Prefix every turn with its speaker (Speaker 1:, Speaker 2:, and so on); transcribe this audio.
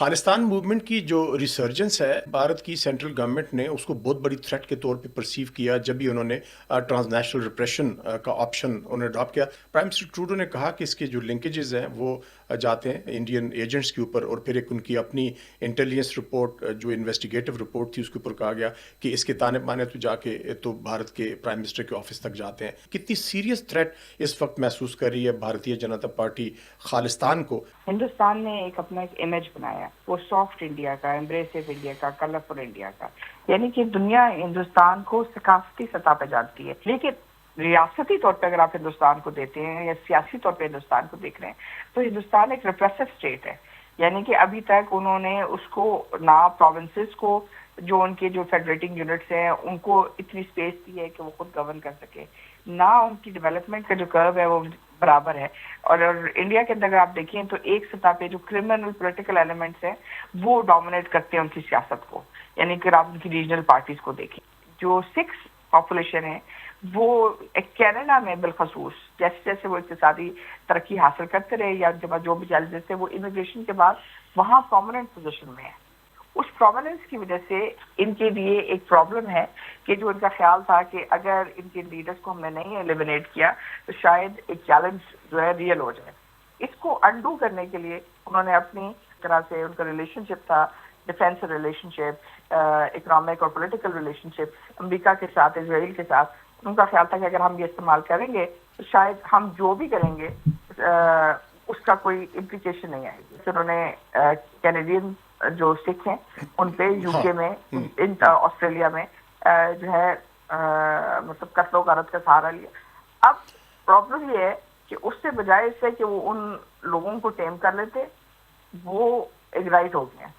Speaker 1: Khalistan movement की जो resurgence है, भारत की सेंट्रल गवर्नमेंट ने उसको बहुत बड़ी थ्रेट के तौर पे परसीव किया जब भी उन्होंने ट्रांसनेशनल रिप्रेशन का ऑप्शन उन्होंने अडॉप्ट किया। प्राइम मिनिस्टर ट्रूडो ने कहा कि इसके जो लिंकेजेस हैं वो जाते हैं इंडियन एजेंट्स के ऊपर, और फिर एक उनकी अपनी इंटेलिजेंस रिपोर्ट जो इन्वेस्टिगेटिव रिपोर्ट थी उसके ऊपर कहा गया कि इसके ताने बाने तो जाके तो भारत के प्राइम मिनिस्टर के ऑफिस तक जाते हैं। कितनी सीरियस थ्रेट इस वक्त महसूस कर रही है भारतीय जनता पार्टी खालिस्तान को?
Speaker 2: हिंदुस्तान ने एक अपना एक इमेज बनाया, वो सॉफ्ट इंडिया का, एम्ब्रेसिव इंडिया का, कलरफुल इंडिया का, यानी कि दुनिया हिंदुस्तान को सकाफती सतह पे जानती है। लेकिन रियासती तौर पे अगर आप हिंदुस्तान को देते हैं या सियासी तौर पे हिंदुस्तान को देख रहे हैं तो हिंदुस्तान एक रिप्रेसिव स्टेट है। यानी कि अभी तक उन्होंने उसको ना प्रोविंसेस को, जो उनके जो फेडरेटिंग यूनिट्स हैं उनको इतनी स्पेस दी है कि वो खुद गवर्न कर सके, ना उनकी डेवलपमेंट का जो कर्व है वो बराबर है। और इंडिया के अंदर अगर आप देखें तो एक सतह पे जो क्रिमिनल पॉलिटिकल एलिमेंट्स हैं वो डोमिनेट करते हैं उनकी सियासत को। यानी कि आप उनकी रीजनल पार्टीज को देखें, जो सिक्स पॉपुलेशन है वो कनाडा में बिलखसूस जैसे जैसे वो इक्तिसादी तरक्की हासिल करते रहे या उनके पास जो भी चैलेंजेस थे वो इमिग्रेशन के बाद वहाँ प्रोमिनेंट पोजीशन में है। उस प्रोमिनेंस की वजह से इनके लिए एक प्रॉब्लम है कि जो इनका ख्याल था कि अगर इनके लीडर्स को हमने नहीं एलिमिनेट किया तो शायद एक चैलेंज जो है रियल हो जाए। इसको अंडू करने के लिए उन्होंने अपनी तरह से उनका रिलेशनशिप था, डिफेंस रिलेशनशिप, इकोनॉमिक और पॉलिटिकल रिलेशनशिप अमेरिका के साथ, इजराइल के साथ, उनका ख्याल था कि अगर हम ये इस्तेमाल करेंगे तो शायद हम जो भी करेंगे उसका कोई इम्प्लीकेशन नहीं आएगी। तो उन्होंने कैनेडियन जो सिख हैं उन पे यूके में, इन ऑस्ट्रेलिया में जो है मतलब कत्लो गारत का सहारा लिया। अब प्रॉब्लम ये है कि उससे बजाय इससे कि वो उन लोगों को टेम कर लेते, वो एक राइट हो गया।